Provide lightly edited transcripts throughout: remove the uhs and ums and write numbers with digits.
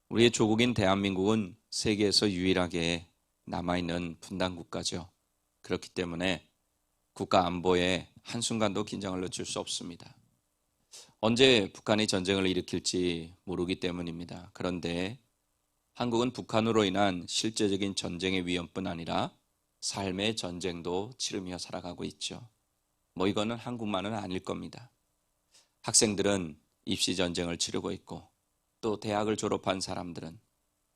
우리의 조국인 대한민국은 세계에서 유일하게 남아있는 분단 국가죠. 그렇기 때문에 국가 안보에 한순간도 긴장을 늦출 수 없습니다. 언제 북한이 전쟁을 일으킬지 모르기 때문입니다. 그런데 한국은 북한으로 인한 실제적인 전쟁의 위험뿐 아니라 삶의 전쟁도 치르며 살아가고 있죠. 이거는 한국만은 아닐 겁니다. 학생들은 입시 전쟁을 치르고 있고, 또 대학을 졸업한 사람들은,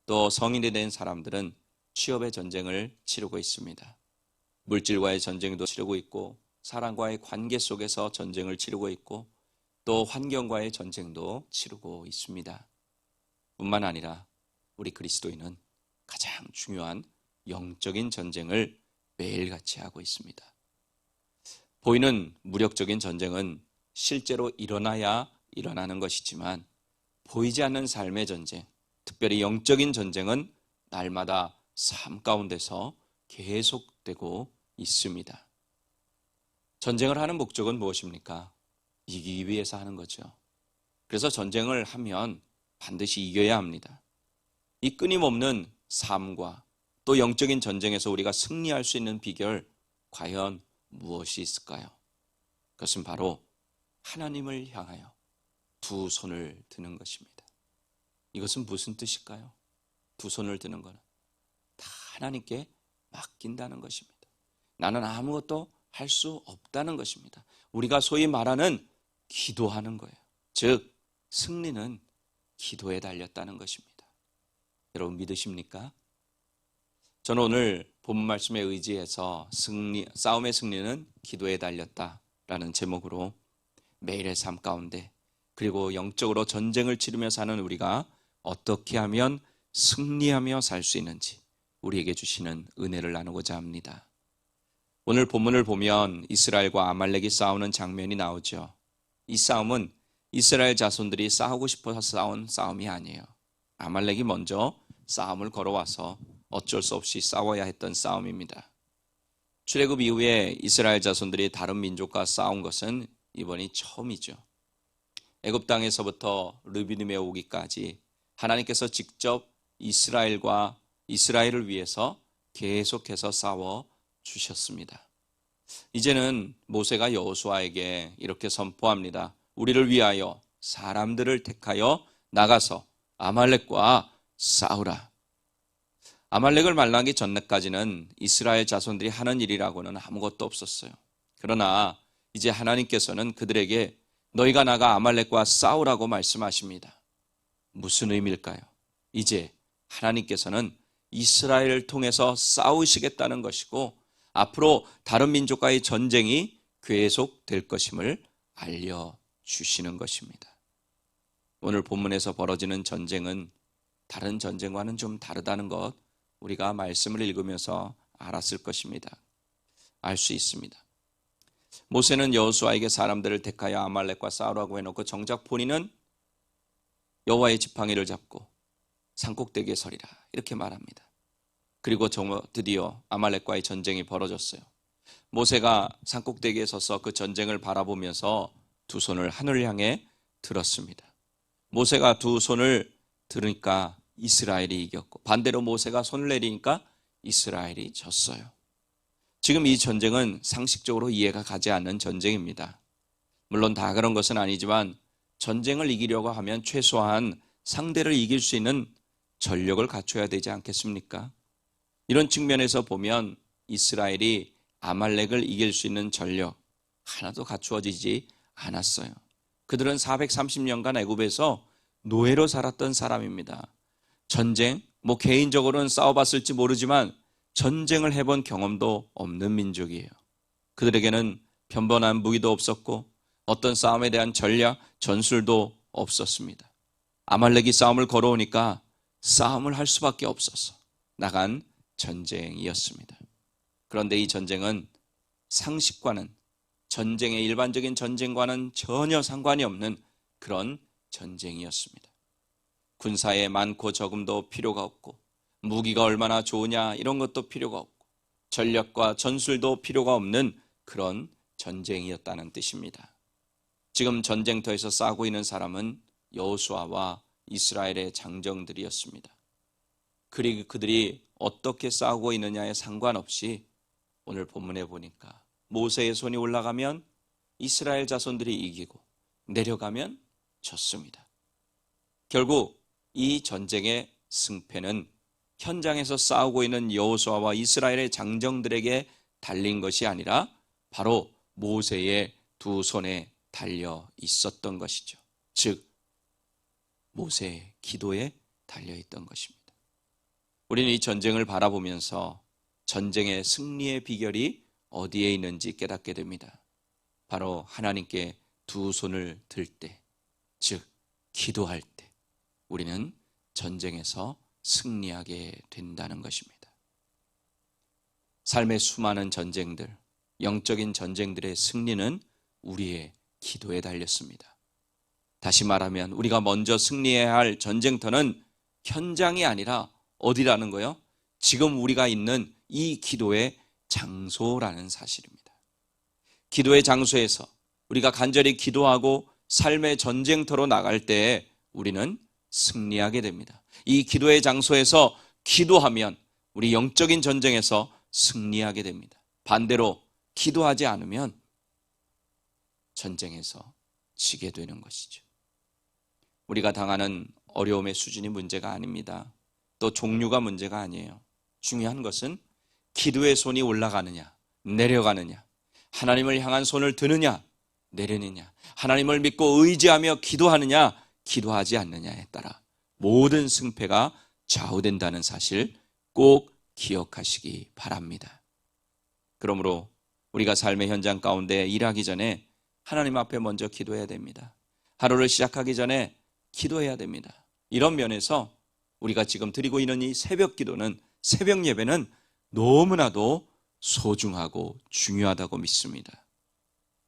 또 성인이 된 사람들은 취업의 전쟁을 치르고 있습니다. 물질과의 전쟁도 치르고 있고, 사람과의 관계 속에서 전쟁을 치르고 있고, 또 환경과의 전쟁도 치르고 있습니다. 뿐만 아니라 우리 그리스도인은 가장 중요한 영적인 전쟁을 매일같이 하고 있습니다. 보이는 무력적인 전쟁은 실제로 일어나야 일어나는 것이지만, 보이지 않는 삶의 전쟁, 특별히 영적인 전쟁은 날마다 삶 가운데서 계속되고 있습니다. 전쟁을 하는 목적은 무엇입니까? 이기기 위해서 하는 거죠. 그래서 전쟁을 하면 반드시 이겨야 합니다. 이 끊임없는 삶과 또 영적인 전쟁에서 우리가 승리할 수 있는 비결, 과연 무엇이 있을까요? 그것은 바로 하나님을 향하여 두 손을 드는 것입니다. 이것은 무슨 뜻일까요? 두 손을 드는 것은 다 하나님께 맡긴다는 것입니다. 나는 아무것도 할 수 없다는 것입니다. 우리가 소위 말하는 기도하는 거예요. 즉 승리는 기도에 달렸다는 것입니다. 여러분 믿으십니까? 저는 오늘 본문 말씀에 의지해서 싸움의 승리는 기도에 달렸다라는 제목으로 매일의 삶 가운데, 그리고 영적으로 전쟁을 치르며 사는 우리가 어떻게 하면 승리하며 살 수 있는지 우리에게 주시는 은혜를 나누고자 합니다. 오늘 본문을 보면 이스라엘과 아말렉이 싸우는 장면이 나오죠. 이 싸움은 이스라엘 자손들이 싸우고 싶어서 싸운 싸움이 아니에요. 아말렉이 먼저 싸움을 걸어와서 어쩔 수 없이 싸워야 했던 싸움입니다. 출애굽 이후에 이스라엘 자손들이 다른 민족과 싸운 것은 이번이 처음이죠. 애굽 땅에서부터 르비딤에 오기까지 하나님께서 직접 이스라엘을 위해서 계속해서 싸워 주셨습니다. 이제는 모세가 여호수아에게 이렇게 선포합니다. 우리를 위하여 사람들을 택하여 나가서 아말렉과 싸우라. 아말렉을 말하기 전까지는 이스라엘 자손들이 하는 일이라고는 아무것도 없었어요. 그러나 이제 하나님께서는 그들에게 너희가 나가 아말렉과 싸우라고 말씀하십니다. 무슨 의미일까요? 이제 하나님께서는 이스라엘을 통해서 싸우시겠다는 것이고, 앞으로 다른 민족과의 전쟁이 계속될 것임을 알려주시는 것입니다. 오늘 본문에서 벌어지는 전쟁은 다른 전쟁과는 좀 다르다는 것, 우리가 말씀을 읽으면서 알았을 것입니다. 알 수 있습니다. 모세는 여호수아에게 사람들을 택하여 아말렉과 싸우라고 해놓고 정작 본인은 여호와의 지팡이를 잡고 산꼭대기에 서리라 이렇게 말합니다. 그리고 드디어 아말렉과의 전쟁이 벌어졌어요. 모세가 산꼭대기에 서서 그 전쟁을 바라보면서 두 손을 하늘을 향해 들었습니다. 모세가 두 손을 들으니까 이스라엘이 이겼고, 반대로 모세가 손을 내리니까 이스라엘이 졌어요. 지금 이 전쟁은 상식적으로 이해가 가지 않는 전쟁입니다. 물론 다 그런 것은 아니지만 전쟁을 이기려고 하면 최소한 상대를 이길 수 있는 전력을 갖춰야 되지 않겠습니까? 이런 측면에서 보면 이스라엘이 아말렉을 이길 수 있는 전력 하나도 갖추어지지 않았어요. 그들은 430년간 애굽에서 노예로 살았던 사람입니다. 전쟁, 개인적으로는 싸워봤을지 모르지만 전쟁을 해본 경험도 없는 민족이에요. 그들에게는 변변한 무기도 없었고 어떤 싸움에 대한 전략, 전술도 없었습니다. 아말렉이 싸움을 걸어오니까 싸움을 할 수밖에 없어서 나간 전쟁이었습니다. 그런데 이 전쟁은 상식과는, 전쟁의 일반적인 전쟁과는 전혀 상관이 없는 그런 전쟁이었습니다. 군사에 많고 적음도 필요가 없고, 무기가 얼마나 좋으냐 이런 것도 필요가 없고, 전략과 전술도 필요가 없는 그런 전쟁이었다는 뜻입니다. 지금 전쟁터에서 싸우고 있는 사람은 여호수아와 이스라엘의 장정들이었습니다. 그리고 그들이 어떻게 싸우고 있느냐에 상관없이 오늘 본문에 보니까 모세의 손이 올라가면 이스라엘 자손들이 이기고 내려가면 졌습니다. 결국 이 전쟁의 승패는 현장에서 싸우고 있는 여호수아와 이스라엘의 장정들에게 달린 것이 아니라 바로 모세의 두 손에 달려 있었던 것이죠. 즉 모세의 기도에 달려 있던 것입니다. 우리는 이 전쟁을 바라보면서 전쟁의 승리의 비결이 어디에 있는지 깨닫게 됩니다. 바로 하나님께 두 손을 들 때, 즉 기도할 때 우리는 전쟁에서 승리하게 된다는 것입니다. 삶의 수많은 전쟁들, 영적인 전쟁들의 승리는 우리의 기도에 달렸습니다. 다시 말하면 우리가 먼저 승리해야 할 전쟁터는 현장이 아니라 어디라는 거요? 지금 우리가 있는 이 기도의 장소라는 사실입니다. 기도의 장소에서 우리가 간절히 기도하고 삶의 전쟁터로 나갈 때에 우리는 승리하게 됩니다. 이 기도의 장소에서 기도하면 우리 영적인 전쟁에서 승리하게 됩니다. 반대로 기도하지 않으면 전쟁에서 지게 되는 것이죠. 우리가 당하는 어려움의 수준이 문제가 아닙니다. 또 종류가 문제가 아니에요. 중요한 것은 기도의 손이 올라가느냐 내려가느냐, 하나님을 향한 손을 드느냐 내리느냐, 하나님을 믿고 의지하며 기도하느냐 기도하지 않느냐에 따라 모든 승패가 좌우된다는 사실 꼭 기억하시기 바랍니다. 그러므로 우리가 삶의 현장 가운데 일하기 전에 하나님 앞에 먼저 기도해야 됩니다. 하루를 시작하기 전에 기도해야 됩니다. 이런 면에서 우리가 지금 드리고 있는 이 새벽 기도는, 새벽 예배는 너무나도 소중하고 중요하다고 믿습니다.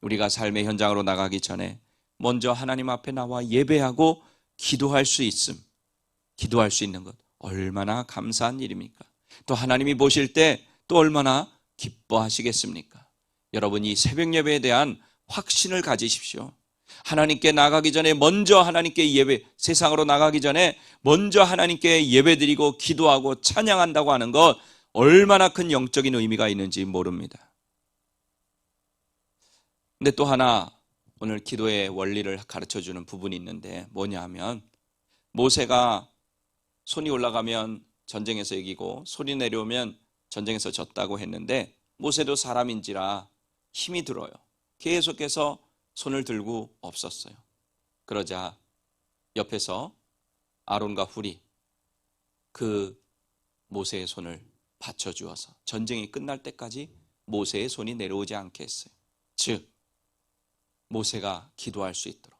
우리가 삶의 현장으로 나가기 전에 먼저 하나님 앞에 나와 예배하고 기도할 수 있는 것 얼마나 감사한 일입니까? 또 하나님이 보실 때 또 얼마나 기뻐하시겠습니까? 여러분, 이 새벽 예배에 대한 확신을 가지십시오. 하나님께 나가기 전에 먼저 하나님께 세상으로 나가기 전에 먼저 하나님께 예배드리고 기도하고 찬양한다고 하는 것 얼마나 큰 영적인 의미가 있는지 모릅니다. 근데 또 하나 오늘 기도의 원리를 가르쳐주는 부분이 있는데 뭐냐 하면, 모세가 손이 올라가면 전쟁에서 이기고 손이 내려오면 전쟁에서 졌다고 했는데, 모세도 사람인지라 힘이 들어요. 계속해서 손을 들고 없었어요. 그러자 옆에서 아론과 훌이 그 모세의 손을 받쳐주어서 전쟁이 끝날 때까지 모세의 손이 내려오지 않게 했어요. 즉 모세가 기도할 수 있도록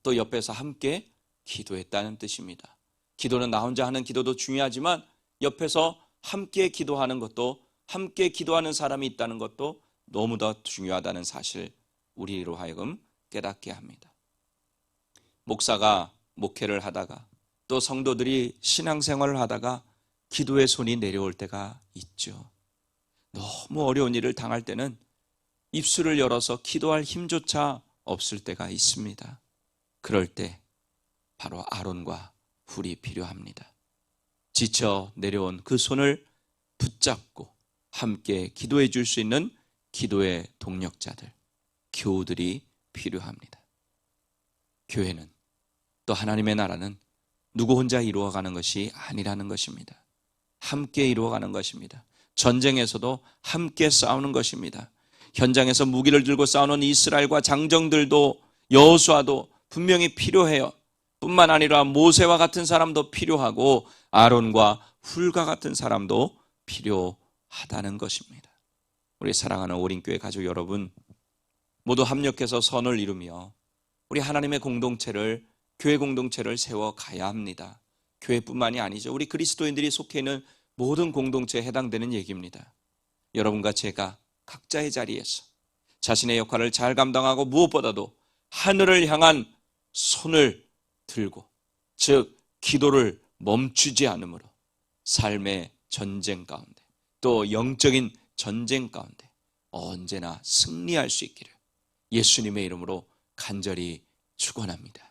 또 옆에서 함께 기도했다는 뜻입니다. 기도는 나 혼자 하는 기도도 중요하지만 옆에서 함께 기도하는 것도, 함께 기도하는 사람이 있다는 것도 너무 더 중요하다는 사실 우리로 하여금 깨닫게 합니다. 목사가 목회를 하다가 또 성도들이 신앙생활을 하다가 기도의 손이 내려올 때가 있죠. 너무 어려운 일을 당할 때는 입술을 열어서 기도할 힘조차 없을 때가 있습니다. 그럴 때 바로 아론과 훌이 필요합니다. 지쳐 내려온 그 손을 붙잡고 함께 기도해 줄 수 있는 기도의 동력자들, 교우들이 필요합니다. 교회는 또 하나님의 나라는 누구 혼자 이루어가는 것이 아니라는 것입니다. 함께 이루어가는 것입니다. 전쟁에서도 함께 싸우는 것입니다. 현장에서 무기를 들고 싸우는 이스라엘과 장정들도 여호수아도 분명히 필요해요. 뿐만 아니라 모세와 같은 사람도 필요하고 아론과 훌과 같은 사람도 필요하다는 것입니다. 우리 사랑하는 오린교회 가족 여러분, 모두 합력해서 선을 이루며 우리 하나님의 공동체를, 교회 공동체를 세워가야 합니다. 교회뿐만이 아니죠. 우리 그리스도인들이 속해 있는 모든 공동체에 해당되는 얘기입니다. 여러분과 제가 각자의 자리에서 자신의 역할을 잘 감당하고 무엇보다도 하늘을 향한 손을 들고, 즉 기도를 멈추지 않으므로 삶의 전쟁 가운데 또 영적인 전쟁 가운데 언제나 승리할 수 있기를 예수님의 이름으로 간절히 축원합니다.